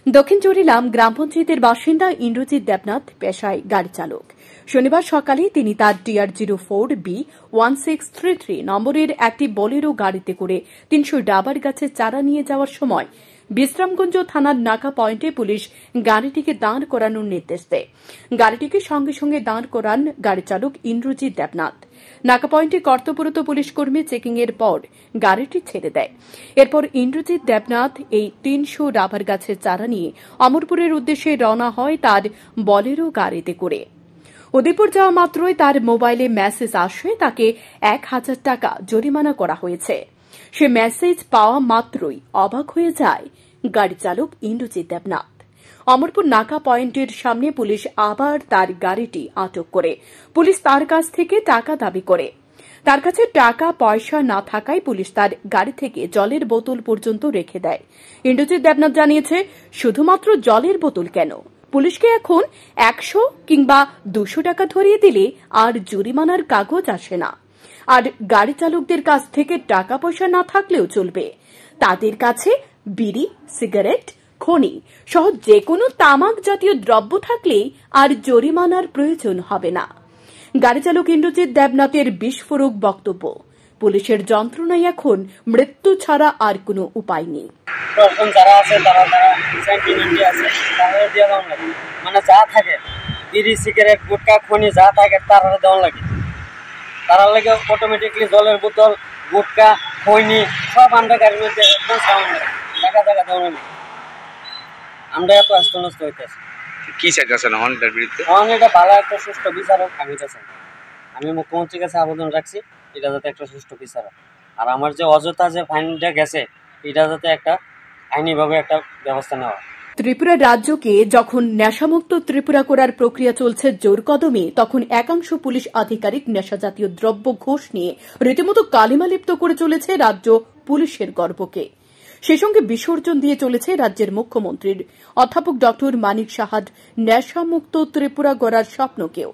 দক্ষিণ চরিলাম গ্রাম পঞ্চায়েতের বাসিন্দা ইন্দ্রজিৎ দেবনাথ পেশায় গাড়ি চালক। শনিবার সকালে তিনি তার TR04B1633 নম্বরের একটি বোলেরো গাড়িতে করে ৩০০ ডাবার গাছের চারা নিয়ে যাওয়ার সময় বিশ্রামগঞ্জ থানার নাকা পয়েন্টে পুলিশ গাড়িটিকে দাঁড় করানোর নির্দেশ দেয়। গাড়িটিকে সঙ্গে সঙ্গে দাঁড় করান গাড়ি চালক ইন্দ্রজিৎ দেবনাথ। নাকা পয়েন্টে কর্তব্যরত পুলিশ কর্মী চেকিং এর পর গাড়িটি ছেড়ে দেয়। এরপর ইন্দ্রজিৎ দেবনাথ এই ৩০০ রাবার গাছের চারা নিয়ে অমরপুরের উদ্দেশ্যে রওনা হয় তার বলেরো গাড়িতে করে। উদয়পুর যাওয়া মাত্রই তার মোবাইলে মেসেজ আসে তাকে ১,০০০ টাকা জরিমানা করা হয়েছে। সে মেসেজ পাওয়া মাত্রই অবাক হয়ে যায় গাড়ি চালক ইন্দ্রজিৎ দেবনাথ। অমরপুর নাকা পয়েন্টের সামনে পুলিশ আবার তার গাড়িটি আটক করে। পুলিশ তার কাছ থেকে টাকা দাবি করে। তার কাছে টাকা পয়সা না থাকায় পুলিশ তার গাড়ি থেকে জলের বোতল পর্যন্ত রেখে দেয়। ইন্দ্রজিৎ দেবনাথ জানিয়েছে, শুধুমাত্র জলের বোতল কেন, পুলিশকে এখন ১০০ কিংবা ২০০ টাকা ধরিয়ে দিলে আর জরিমানার কাগজ আসে না। আর গাড়ি চালকদের কাছ থেকে টাকা পয়সা না থাকলেও চলবে, তাদের কাছে বিড়ি, সিগারেট, খনি সহ যেকোনো তামাক জাতীয় দ্রব্য থাকলেই আর জরিমানার প্রয়োজন হবে না। গাড়ি চালক ইন্দ্রজিৎ দেবনাথের বিস্ফোরক বক্তব্য, পুলিশের যন্ত্রণায় এখন মৃত্যু ছাড়া আর কোনো উপায় নেই। যারা আছে তারা মানে যা থাকে বিড়ি, সিগারেট, গুটকা, খনি যা থাকে তারা দেওয়া লাগে। তারা লাগে অটোমেটিকলি জলের বোতল, গুটকা, খৈনি সব আমরা গাড়ির মধ্যে একদম টাকা দেওয়া লাগে। আমরা এত আস্তনস্ত হইতেছি। কি চাইতেছেন এটার বিরুদ্ধে? এটা ভালো একটা সুষ্ঠু বিচারক আমি চাই। আমি মুখ্যমন্ত্রীর কাছে আবেদন রাখছি এটা যাতে একটা সুষ্ঠু বিচারক, আর আমার যে অযথা যে ফাইনটা গেছে এটা যাতে একটা আইনিভাবে একটা ব্যবস্থা নেওয়া। ত্রিপুরা রাজ্যকে যখন নেশামুক্ত ত্রিপুরা করার প্রক্রিয়া চলছে জোর কদমে, তখন একাংশ পুলিশ আধিকারিক নেশাজাতীয় দ্রব্য ঘোষ নিয়ে রীতিমতো কালিমালিপ্ত করে চলেছে রাজ্য পুলিশের গর্বকে। সেই সঙ্গে বিসর্জন দিয়ে চলেছে রাজ্যের মুখ্যমন্ত্রীর অধ্যাপক ড মানিক সাহার নেশামুক্ত ত্রিপুরা গড়ার স্বপ্নকেও।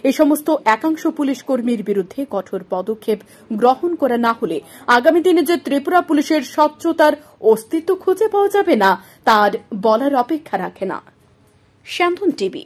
এই সমস্ত একাংশ পুলিশ কর্মীর বিরুদ্ধে কঠোর পদক্ষেপ গ্রহণ করা না হলে আগামী দিনে যে ত্রিপুরা পুলিশের স্বচ্ছতার অস্তিত্ব খুঁজে পাওয়া যাবে না তার বলার অপেক্ষা রাখে না। শান্তন টিভি।